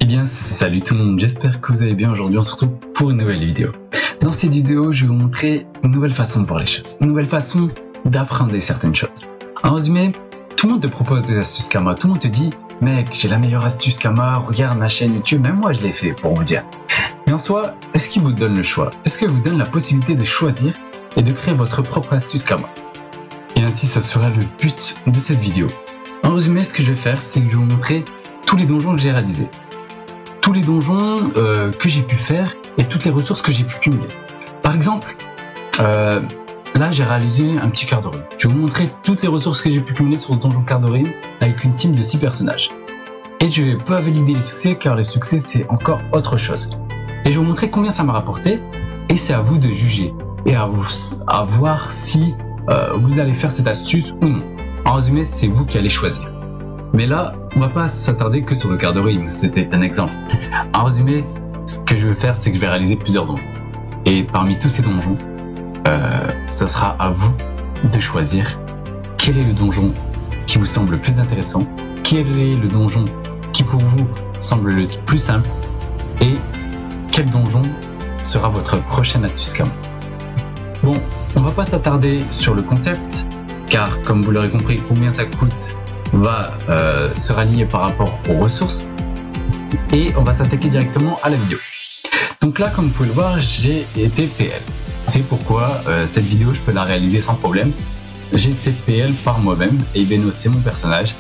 Eh bien, salut tout le monde, j'espère que vous allez bien. Aujourd'hui, on se retrouve pour une nouvelle vidéo. Dans cette vidéo, je vais vous montrer une nouvelle façon de voir les choses, une nouvelle façon d'apprendre certaines choses. En résumé, tout le monde te propose des astuces Kama, tout le monde te dit « Mec, j'ai la meilleure astuce Kama, regarde ma chaîne YouTube, même moi je l'ai fait pour vous dire. » Mais en soi, est-ce qu'il vous donne le choix? Est-ce qu'il vous donne la possibilité de choisir et de créer votre propre astuce Kama? Et ainsi, ça sera le but de cette vidéo. En résumé, ce que je vais faire, c'est que je vais vous montrer tous les donjons que j'ai réalisés. Tous les donjons que j'ai pu faire et toutes les ressources que j'ai pu cumuler. Par exemple, là j'ai réalisé un petit quart de rune. Je vais vous montrer toutes les ressources que j'ai pu cumuler sur ce donjon quart de rune avec une team de 6 personnages. Et je vais pas valider les succès car les succès c'est encore autre chose. Et je vais vous montrer combien ça m'a rapporté et c'est à vous de juger et à voir si vous allez faire cette astuce ou non. En résumé, c'est vous qui allez choisir. Mais là, on va pas s'attarder que sur le quart de rune, c'était un exemple. En résumé, ce que je vais faire, c'est que je vais réaliser plusieurs donjons. Et parmi tous ces donjons, ce sera à vous de choisir quel est le donjon qui vous semble le plus intéressant, quel est le donjon qui pour vous semble le plus simple, et quel donjon sera votre prochaine astuce Kama. Bon, on va pas s'attarder sur le concept, car comme vous l'aurez compris, combien ça coûte sera lié par rapport aux ressources, et on va s'attaquer directement à la vidéo. Donc là, comme vous pouvez le voir, j'ai été PL. C'est pourquoi cette vidéo, je peux la réaliser sans problème. J'ai été PL par moi-même, et Ibeno, c'est mon personnage.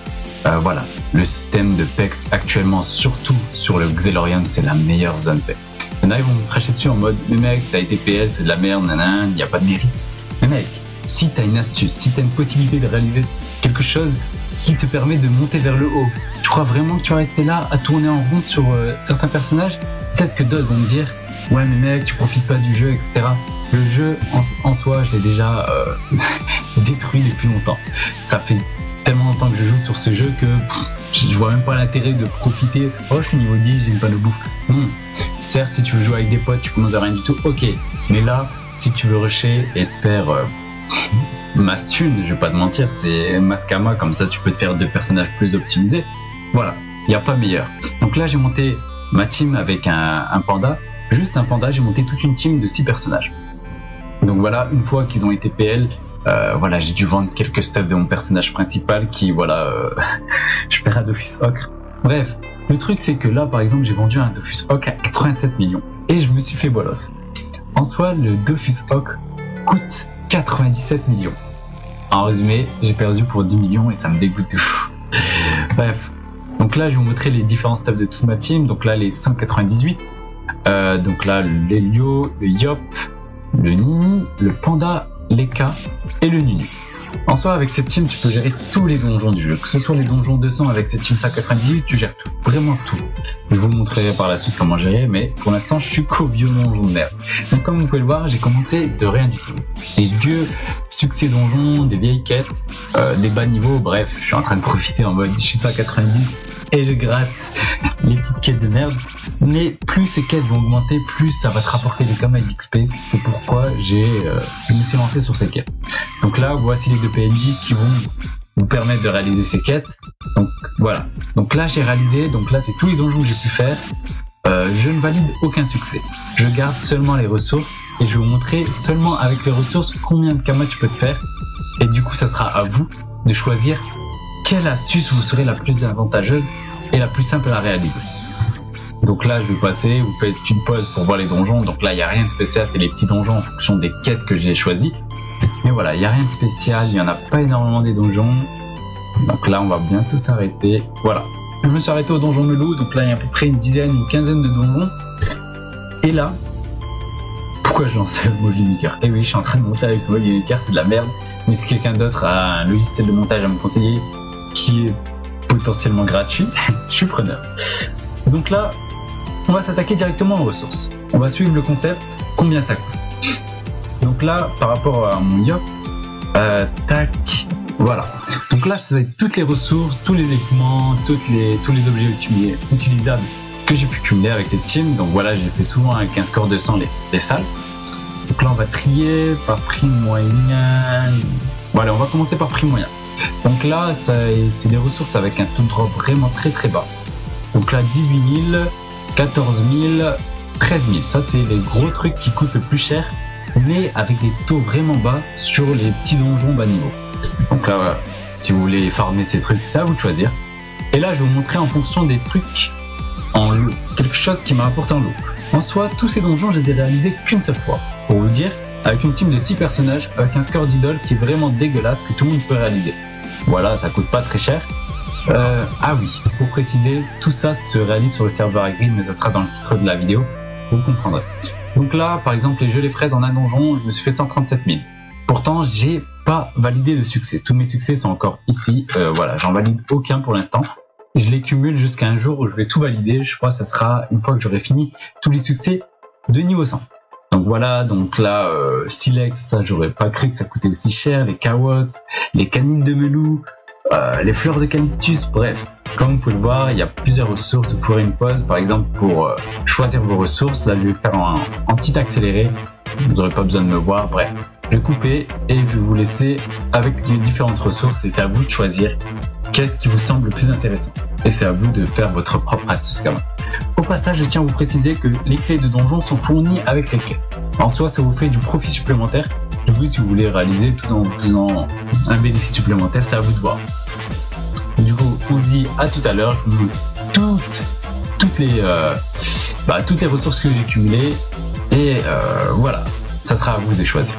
Voilà, le système de PEX actuellement, surtout sur le Xelorium, c'est la meilleure zone PEX. Il y en a, ils vont me cracher dessus en mode « Mais mec, t'as été PL, c'est de la merde, il n'y a pas de mérite. » Mais mec, si t'as une astuce, si t'as une possibilité de réaliser quelque chose qui te permet de monter vers le haut, tu crois vraiment que tu vas rester là à tourner en rond sur certains personnages? Peut-être que d'autres vont me dire « Ouais mais mec, tu profites pas du jeu, etc. » Le jeu en soi, je l'ai déjà détruit depuis longtemps. Ça fait tellement longtemps que je joue sur ce jeu que je vois même pas l'intérêt de profiter. Oh, je suis niveau 10, j'ai une panne de bouffe. Non. Certes, si tu veux jouer avec des potes, tu commences à rien du tout, ok. Mais là, si tu veux rusher et te faire masse thune, je vais pas te mentir, c'est masse Kama, comme ça tu peux te faire 2 personnages plus optimisés. Voilà, il n'y a pas meilleur. Donc là, j'ai monté ma team avec un panda. Juste un panda, j'ai monté toute une team de 6 personnages. Donc voilà, une fois qu'ils ont été PL, voilà, j'ai dû vendre quelques stuff de mon personnage principal qui, voilà, je perds un Dofus Ocre. Bref, le truc c'est que là, par exemple, j'ai vendu un Dofus Ocre à 87 millions et je me suis fait bolos. En soi, le Dofus Ocre coûte 97 millions. En résumé, j'ai perdu pour 10 millions et ça me dégoûte de fou. Bref, donc là, je vais vous montrer les différents stuff de toute ma team. Donc là, les 198. Donc là, l'Helio, le Yop, le Nini, le Panda, l'Eka et le Nunu. En soi, avec cette team, tu peux gérer tous les donjons du jeu. Que ce soit les donjons 200 avec cette team 198, tu gères tout. Vraiment tout. Je vous montrerai par la suite comment gérer, mais pour l'instant, je suis qu'au vieux donjon de merde. Donc comme vous pouvez le voir, j'ai commencé de rien du tout. Des vieux succès donjons, des vieilles quêtes, des bas niveaux, bref, je suis en train de profiter en mode je suis 190 et je gratte les petites quêtes de merde. Mais plus ces quêtes vont augmenter, plus ça va te rapporter des Kama et d'XP. C'est pourquoi je me suis lancé sur ces quêtes. Donc là, voici les 2 PNJ qui vont vous permettre de réaliser ces quêtes. Donc voilà. Donc là, j'ai réalisé. Donc là, c'est tous les donjons que j'ai pu faire. Je ne valide aucun succès. Je garde seulement les ressources et je vais vous montrer seulement avec les ressources combien de Kama tu peux te faire. Et du coup, ça sera à vous de choisir quelle astuce vous serait la plus avantageuse et la plus simple à réaliser. Donc là, je vais passer, vous faites une pause pour voir les donjons. Donc là, il n'y a rien de spécial, c'est les petits donjons en fonction des quêtes que j'ai choisies. Mais voilà, il n'y a rien de spécial, il n'y en a pas énormément des donjons. Donc là, on va bientôt s'arrêter. Voilà, je me suis arrêté au donjon Melou. Donc là, il y a à peu près une dizaine, une quinzaine de donjons. Et là, pourquoi je lance le Movie Maker? Eh oui, je suis en train de monter avec le Movie Maker, c'est de la merde. Mais si quelqu'un d'autre a un logiciel de montage à me conseiller qui est potentiellement gratuit, je suis preneur. Donc là, on va s'attaquer directement aux ressources. On va suivre le concept, combien ça coûte. Donc là, par rapport à mon Yop, tac, voilà. Donc là, c'est toutes les ressources, tous les équipements, tous les objets utilisables que j'ai pu cumuler avec cette team. Donc voilà, j'ai fait souvent avec un score de 100 les salles. Donc là, on va trier par prix moyen. Voilà, on va commencer par prix moyen. Donc là, c'est des ressources avec un taux de drop vraiment très très bas. Donc là 18 000, 14 000, 13 000. Ça c'est les gros trucs qui coûtent le plus cher, mais avec des taux vraiment bas sur les petits donjons bas niveau. Donc là voilà, si vous voulez farmer ces trucs, c'est à vous de choisir. Et là je vais vous montrer en fonction des trucs en lot, quelque chose qui m'a rapporté en lot. En soi, tous ces donjons je les ai réalisés qu'une seule fois. Pour vous dire, avec une team de 6 personnages, avec un score d'idole qui est vraiment dégueulasse, que tout le monde peut réaliser. Voilà, ça coûte pas très cher. Ah oui, pour préciser, tout ça se réalise sur le serveur Grid, mais ça sera dans le titre de la vidéo, vous comprendrez. Donc là, par exemple, les jeux les fraises en un donjon, je me suis fait 137 000. Pourtant, j'ai pas validé de succès. Tous mes succès sont encore ici. Voilà, j'en valide aucun pour l'instant. Je les cumule jusqu'à un jour où je vais tout valider. Je crois que ça sera une fois que j'aurai fini tous les succès de niveau 100. Donc voilà, donc là, Silex, ça j'aurais pas cru que ça coûtait aussi cher. Les carottes, les canines de melou, les fleurs d'eucalyptus, bref. Comme vous pouvez le voir, il y a plusieurs ressources. Vous ferez une pause, par exemple, pour choisir vos ressources. Là, je vais faire en petit accéléré. Vous n'aurez pas besoin de me voir, bref. Je vais couper et je vais vous laisser avec les différentes ressources et c'est à vous de choisir qu'est-ce qui vous semble le plus intéressant. Et c'est à vous de faire votre propre astuce gamin. Au passage, je tiens à vous préciser que les clés de donjon sont fournies avec les clés. En soi, ça vous fait du profit supplémentaire. Du coup, si vous voulez réaliser tout en faisant un bénéfice supplémentaire, c'est à vous de voir. Du coup, on se dit à tout à l'heure. Je vous montre toutes les ressources que j'ai cumulées. Et voilà, ça sera à vous de choisir.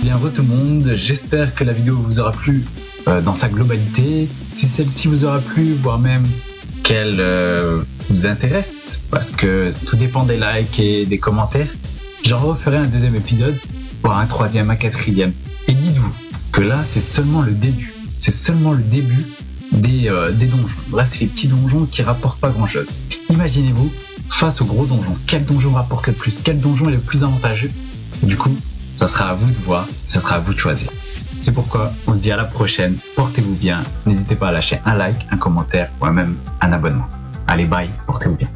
Bien re tout le monde, j'espère que la vidéo vous aura plu dans sa globalité. Si celle-ci vous aura plu, voire même qu'elle vous intéresse, parce que tout dépend des likes et des commentaires, j'en referai un deuxième épisode, voire un troisième, un quatrième. Et dites-vous que là c'est seulement le début, c'est seulement le début des donjons. Là c'est les petits donjons qui rapportent pas grand chose. Imaginez-vous face aux gros donjons, quel donjon rapporte le plus, quel donjon est le plus avantageux. Du coup, ça sera à vous de voir, ça sera à vous de choisir. C'est pourquoi on se dit à la prochaine, portez-vous bien, n'hésitez pas à lâcher un like, un commentaire ou même un abonnement. Allez bye, portez-vous bien.